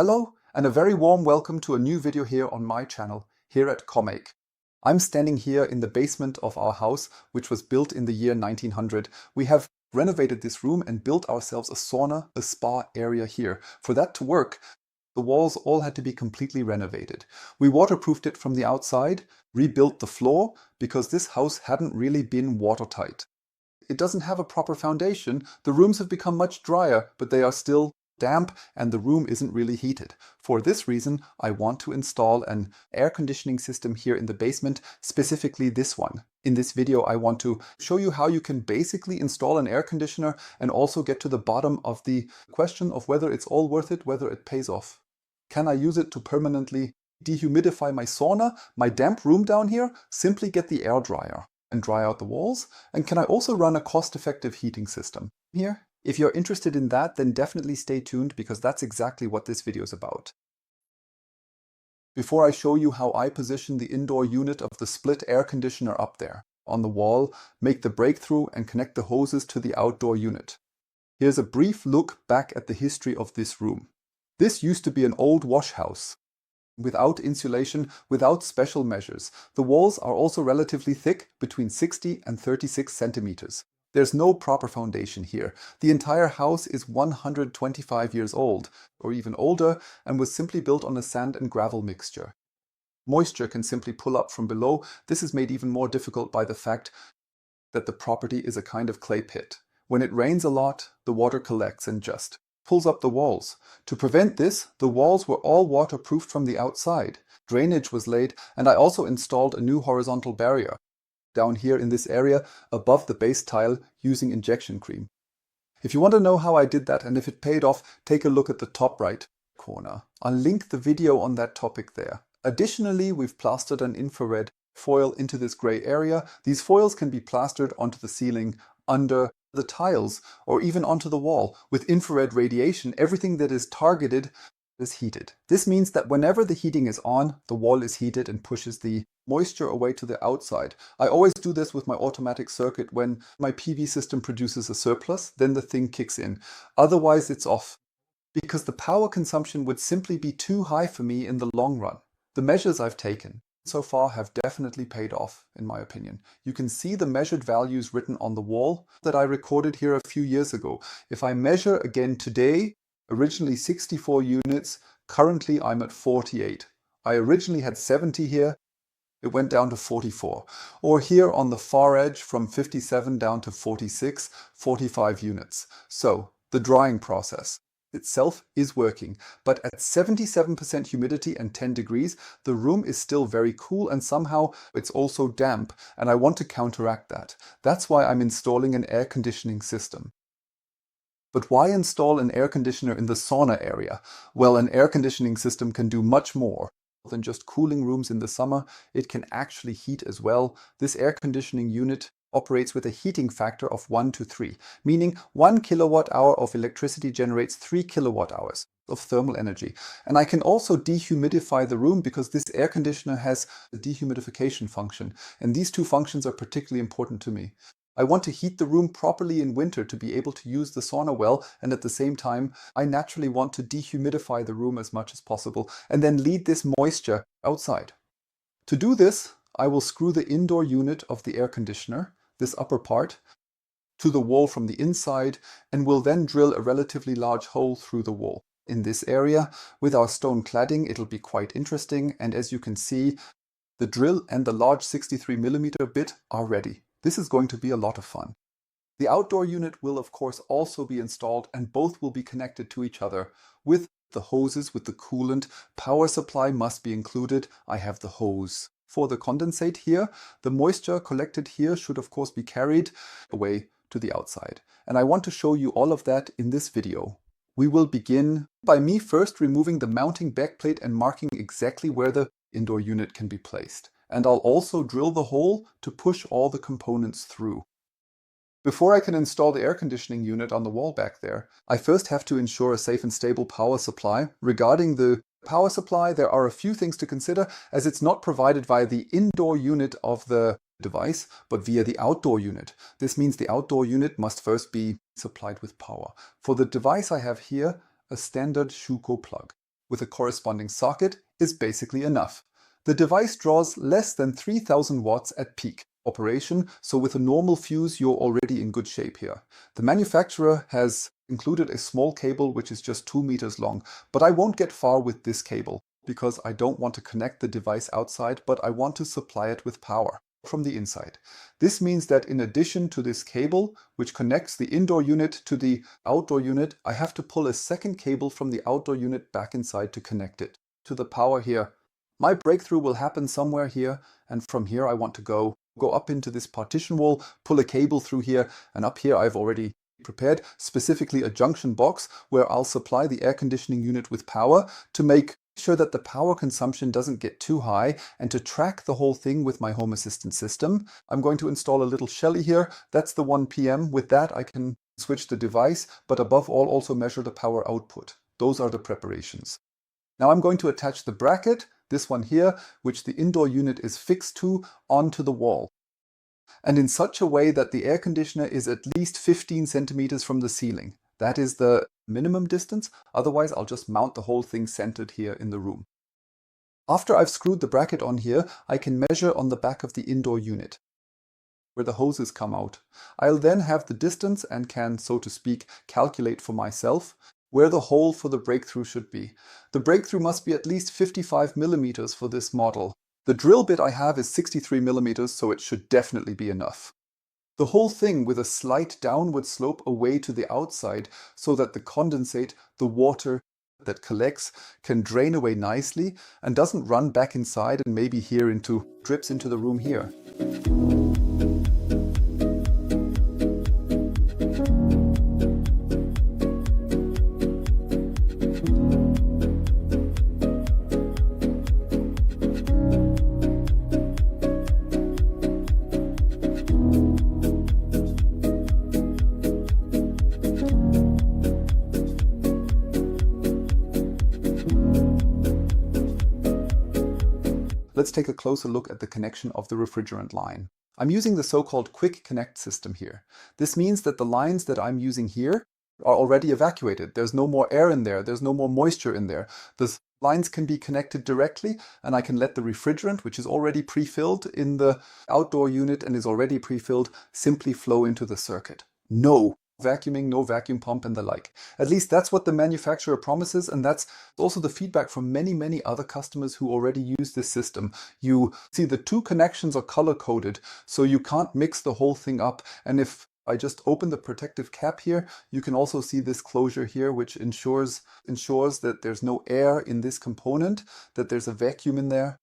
Hello and a very warm welcome to a new video here on my channel, here at commaik. I'm standing here in the basement of our house, which was built in the year 1900. We have renovated this room and built ourselves a sauna, a spa area here. For that to work, the walls all had to be completely renovated. We waterproofed it from the outside, rebuilt the floor, because this house hadn't really been watertight. It doesn't have a proper foundation. The rooms have become much drier, but they are still damp and the room isn't really heated. For this reason, I want to install an air conditioning system here in the basement, specifically this one. In this video, I want to show you how you can basically install an air conditioner and also get to the bottom of the question of whether it's all worth it, whether it pays off. Can I use it to permanently dehumidify my sauna, my damp room down here? Simply get the air dryer and dry out the walls. And can I also run a cost-effective heating system here? If you're interested in that, then definitely stay tuned because that's exactly what this video is about. Before I show you how I position the indoor unit of the split air conditioner up there on the wall, make the breakthrough and connect the hoses to the outdoor unit. Here's a brief look back at the history of this room. This used to be an old wash house, without insulation, without special measures. The walls are also relatively thick, between 60 and 36 centimeters. There's no proper foundation here. The entire house is 125 years old, or even older, and was simply built on a sand and gravel mixture. Moisture can simply pull up from below. This is made even more difficult by the fact that the property is a kind of clay pit. When it rains a lot, the water collects and just pulls up the walls. To prevent this, the walls were all waterproofed from the outside. Drainage was laid, and I also installed a new horizontal barrier down here in this area above the base tile using injection cream. If you want to know how I did that and if it paid off, take a look at the top right corner. I'll link the video on that topic there. Additionally, we've plastered an infrared foil into this gray area. These foils can be plastered onto the ceiling, under the tiles, or even onto the wall. With infrared radiation, everything that is targeted is heated. This means that whenever the heating is on, the wall is heated and pushes the moisture away to the outside. I always do this with my automatic circuit. When my PV system produces a surplus, then the thing kicks in. Otherwise, it's off, because the power consumption would simply be too high for me in the long run. The measures I've taken so far have definitely paid off, in my opinion. You can see the measured values written on the wall that I recorded here a few years ago. If I measure again today, originally 64 units, currently I'm at 48. I originally had 70 here, it went down to 44. Or here on the far edge from 57 down to 46, 45 units. So the drying process itself is working, but at 77% humidity and 10 degrees, the room is still very cool and somehow it's also damp, and I want to counteract that. That's why I'm installing an air conditioning system. But why install an air conditioner in the sauna area? Well, an air conditioning system can do much more than just cooling rooms in the summer. It can actually heat as well. This air conditioning unit operates with a heating factor of 1 to 3, meaning 1 kilowatt hour of electricity generates 3 kilowatt hours of thermal energy. And I can also dehumidify the room because this air conditioner has a dehumidification function. And these two functions are particularly important to me. I want to heat the room properly in winter to be able to use the sauna well, and at the same time, I naturally want to dehumidify the room as much as possible and then lead this moisture outside. To do this, I will screw the indoor unit of the air conditioner, this upper part, to the wall from the inside, and will then drill a relatively large hole through the wall. In this area, with our stone cladding, it'll be quite interesting, and as you can see, the drill and the large 63mm bit are ready. This is going to be a lot of fun. The outdoor unit will of course also be installed, and both will be connected to each other with the hoses, with the coolant. Power supply must be included. I have the hose. For the condensate here, the moisture collected here should of course be carried away to the outside. And I want to show you all of that in this video. We will begin by me first removing the mounting backplate and marking exactly where the indoor unit can be placed. And I'll also drill the hole to push all the components through. Before I can install the air conditioning unit on the wall back there, I first have to ensure a safe and stable power supply. Regarding the power supply, there are a few things to consider, as it's not provided via the indoor unit of the device, but via the outdoor unit. This means the outdoor unit must first be supplied with power. For the device I have here a standard Schuko plug. with a corresponding socket is basically enough. The device draws less than 3000 watts at peak operation, so with a normal fuse you're already in good shape here. The manufacturer has included a small cable which is just 2 meters long, but I won't get far with this cable because I don't want to connect the device outside, but I want to supply it with power from the inside. This means that in addition to this cable, which connects the indoor unit to the outdoor unit, I have to pull a second cable from the outdoor unit back inside to connect it to the power here. My breakthrough will happen somewhere here, and from here I want to go up into this partition wall, pull a cable through here, and up here I've already prepared specifically a junction box where I'll supply the air conditioning unit with power to make sure that the power consumption doesn't get too high, and to track the whole thing with my home assistant system. I'm going to install a little Shelly here. That's the 1 PM. With that I can switch the device, but above all also measure the power output. Those are the preparations. Now I'm going to attach the bracket, this one here, which the indoor unit is fixed to, onto the wall. And in such a way that the air conditioner is at least 15 centimeters from the ceiling. That is the minimum distance, otherwise I'll just mount the whole thing centered here in the room. After I've screwed the bracket on here, I can measure on the back of the indoor unit, where the hoses come out. I'll then have the distance and can, so to speak, calculate for myself where the hole for the breakthrough should be. The breakthrough must be at least 55 millimeters for this model. The drill bit I have is 63 millimeters, so it should definitely be enough. The whole thing with a slight downward slope away to the outside so that the condensate, the water that collects, can drain away nicely and doesn't run back inside and maybe here into drips into the room here. Let's take a closer look at the connection of the refrigerant line. I'm using the so-called quick connect system here. This means that the lines that I'm using here are already evacuated. There's no more air in there. There's no more moisture in there. The lines can be connected directly, and I can let the refrigerant, which is already pre-filled in the outdoor unit and is already pre-filled, simply flow into the circuit. No vacuuming, no vacuum pump and the like. At least that's what the manufacturer promises, and that's also the feedback from many other customers who already use this system. You see the two connections are color-coded, so you can't mix the whole thing up. And if I just open the protective cap here, you can also see this closure here, which ensures that there's no air in this component, that there's a vacuum in there.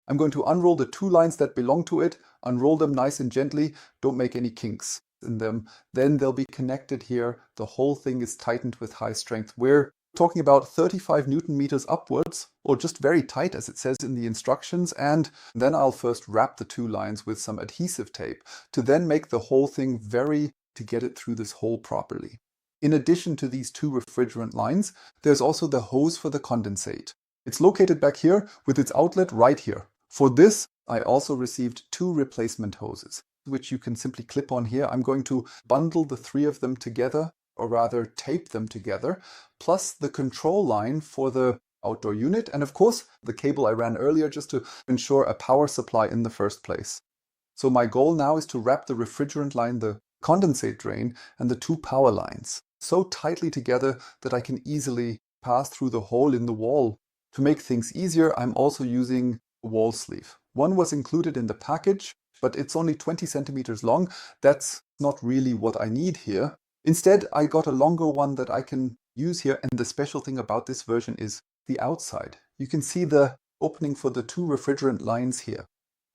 I'm going to unroll the two lines that belong to it, unroll them nice and gently, don't make any kinks in them. Then they'll be connected here. The whole thing is tightened with high strength. We're talking about 35 Newton meters upwards, or just very tight as it says in the instructions. And then I'll first wrap the two lines with some adhesive tape to then make the whole thing to get it through this hole properly. In addition to these two refrigerant lines, there's also the hose for the condensate. It's located back here with its outlet right here. For this, I also received two replacement hoses, which you can simply clip on here. I'm going to bundle the three of them together, or rather tape them together, plus the control line for the outdoor unit, and of course the cable I ran earlier just to ensure a power supply in the first place. So my goal now is to wrap the refrigerant line, the condensate drain, and the two power lines so tightly together that I can easily pass through the hole in the wall. To make things easier, I'm also using a wall sleeve. One was included in the package, but it's only 20 centimeters long. That's not really what I need here. Instead, I got a longer one that I can use here, and the special thing about this version is the outside. You can see the opening for the two refrigerant lines here.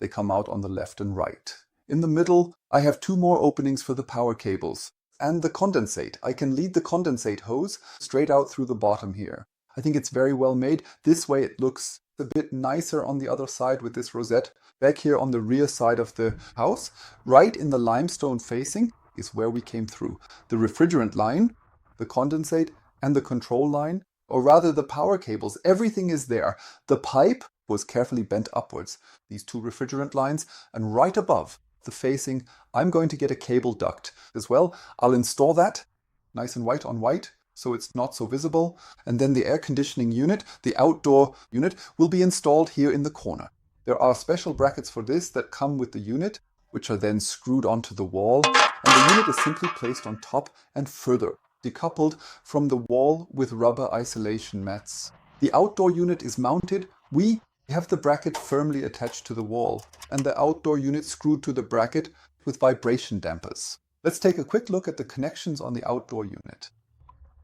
They come out on the left and right. In the middle, I have two more openings for the power cables. And the condensate. I can lead the condensate hose straight out through the bottom here. I think it's very well made. This way it looks a bit nicer on the other side with this rosette. Back here on the rear side of the house, right in the limestone facing, is where we came through. The refrigerant line, the condensate, and the control line, or rather the power cables, everything is there. The pipe was carefully bent upwards, these two refrigerant lines, and right above the facing, I'm going to get a cable duct as well. I'll install that, nice and white on white, so it's not so visible. And then the air conditioning unit, the outdoor unit, will be installed here in the corner. There are special brackets for this that come with the unit, which are then screwed onto the wall, and the unit is simply placed on top and further decoupled from the wall with rubber isolation mats. The outdoor unit is mounted. We have the bracket firmly attached to the wall, and the outdoor unit screwed to the bracket with vibration dampers. Let's take a quick look at the connections on the outdoor unit.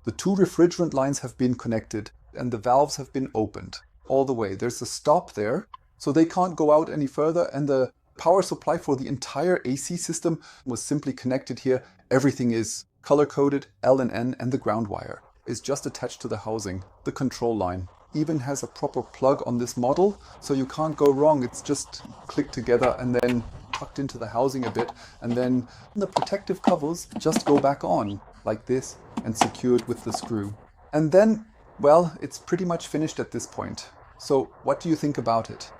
The two refrigerant lines have been connected and the valves have been opened all the way. There's a stop there, so they can't go out any further, and the power supply for the entire AC system was simply connected here. Everything is color-coded, L and N, and the ground wire is just attached to the housing. The control line even has a proper plug on this model, so you can't go wrong. It's just clicked together and then tucked into the housing a bit, and then the protective covers just go back on like this and secured with the screw. And then, well, it's pretty much finished at this point. So what do you think about it?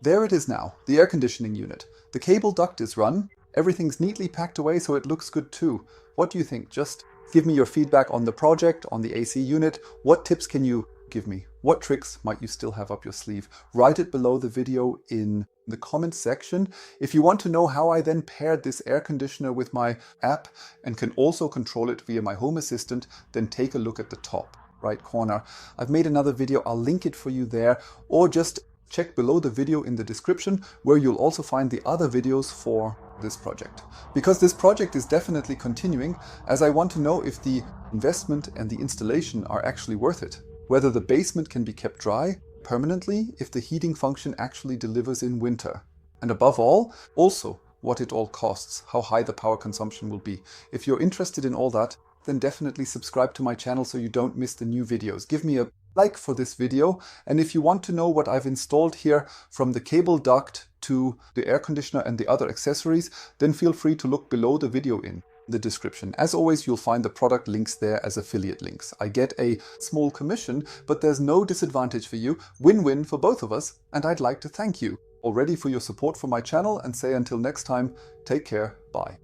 There it is now, the air conditioning unit. The cable duct is run. Everything's neatly packed away, so it looks good too. What do you think? Just give me your feedback on the project, on the AC unit. What tips can you give me? What tricks might you still have up your sleeve? Write it below the video in the comment section. If you want to know how I then paired this air conditioner with my app and can also control it via my home assistant, then take a look at the top right corner. I've made another video. I'll link it for you there, or just check below the video in the description, where you'll also find the other videos for this project. Because this project is definitely continuing, as I want to know if the investment and the installation are actually worth it. Whether the basement can be kept dry permanently, if the heating function actually delivers in winter. And above all, also what it all costs, how high the power consumption will be. If you're interested in all that, then definitely subscribe to my channel so you don't miss the new videos. Give me a like for this video, and if you want to know what I've installed here, from the cable duct to the air conditioner and the other accessories, then feel free to look below the video in the description. As always, you'll find the product links there as affiliate links. I get a small commission, but there's no disadvantage for you. Win-win for both of us, and I'd like to thank you already for your support for my channel, and say until next time, take care, bye.